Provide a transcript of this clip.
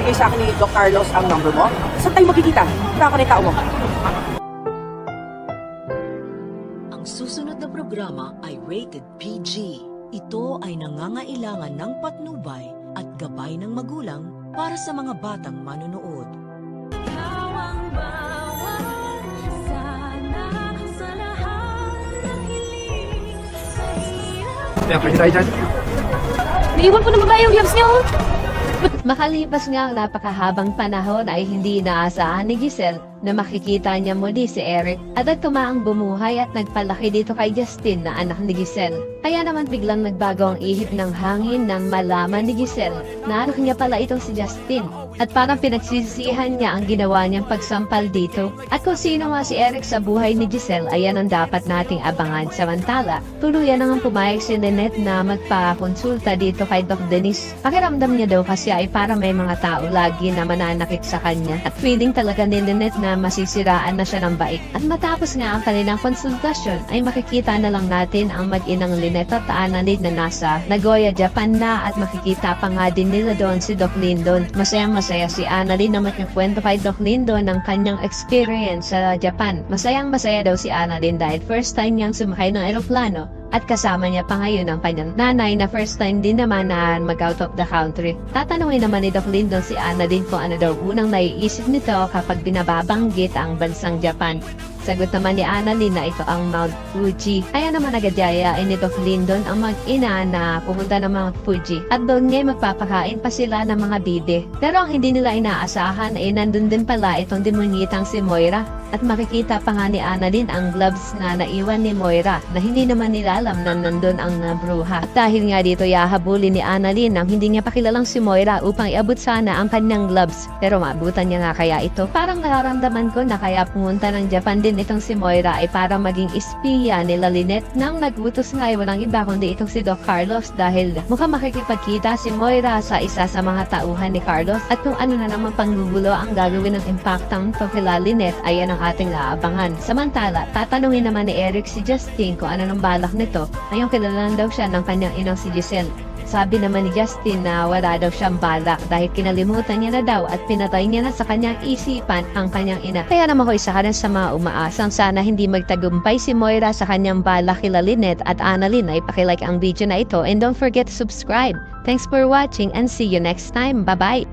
binigay sa akin ni Doc Carlos ang number mo. Saan tayo magkikita? Taka na yung tao mo. Ang susunod na programa ay rated PG. Ito ay nangangailangan ng patnubay at gabay ng magulang para sa mga batang manonood. Kaya pwede tayo dyan. Naiwan ko na babae yung gloves niyo. Makalipas nga ang napakahabang panahon ay hindi inaasahan ni Giselle na makikita niya muli si Eric at nagtumaang bumuhay at nagpalaki dito kay Justin na anak ni Giselle. Kaya naman biglang nagbago ang ihip ng hangin nang malaman ni Giselle na anak niya pala itong si Justin. At parang pinagsisisihan niya ang ginawa niyang pagsampal dito. At kung sino nga si Eric sa buhay ni Giselle, ayan ang dapat nating abangan. Samantala, tuluyan nang pumayag si Lynette na magpakonsulta dito kay Doc Denise. Pakiramdam niya daw kasi ay para may mga tao lagi na mananakit sa kanya. At feeling talaga ni Lynette na masisiraan na siya ng bait. At matapos nga ang kanilang konsultasyon, ay makikita na lang natin ang mag-inang Lynette at Annalyn na nasa Nagoya, Japan na at makikita pa nga din nila doon si Doc Lyndon. Masaya si Annalyn na magkikwento kay Doc Lyndon ng kanyang experience sa Japan. Masayang-masaya daw si Annalyn dahil first time niyang sumakay ng eroplano at kasama niya pa ngayon ang kanyang nanay na first time din naman na mag-out of the country. Tatanungin naman ni Doc Lyndon si Annalyn kung ano daw unang naiisip nito kapag binababanggit ang bansang Japan. Sagot naman ni Annalyn na ito ang Mount Fuji. Kaya naman agad-yayain ni Doc Lyndon ang mag-ina na pumunta ng Mount Fuji. At doon ngayon magpapakain pa sila ng mga bide. Pero ang hindi nila inaasahan ay nandun din pala itong demonyitang si Moira. At makikita pa nga ni Annalyn ang gloves na naiwan ni Moira na hindi naman nila alam na nandun ang bruha. At dahil nga dito yahabulin ni Annalyn ang hindi niya pakilalang si Moira upang iabot sana ang kanyang gloves. Pero maabutan niya nga kaya ito. Parang nararamdaman ko na kaya pumunta ng Japan din itong si Moira ay para maging espiya nila Lynette nang nagutos nga ay walang iba kundi itong si Doc Carlos dahil mukhang makikipagkita si Moira sa isa sa mga tauhan ni Carlos at kung ano na naman panggugulo ang gagawin ng impactang to kila Lynette ayan ang ating aabangan. Samantala, tatanungin naman ni Eric si Justin kung ano nang balak nito ngayong kilalan daw siya ng kanyang inang si Giselle. Sabi naman ni Justin na wala daw siyang balak dahil kinalimutan niya na daw at pinatay niya na sa kanyang isipan ang kanyang ina. Kaya naman ko isa ka rin sa mga umaasang sana hindi magtagumpay si Moira sa kanyang balak kila Lynette at Annalyn ay pakilike ang video na ito and don't forget to subscribe. Thanks for watching and see you next time. Bye-bye!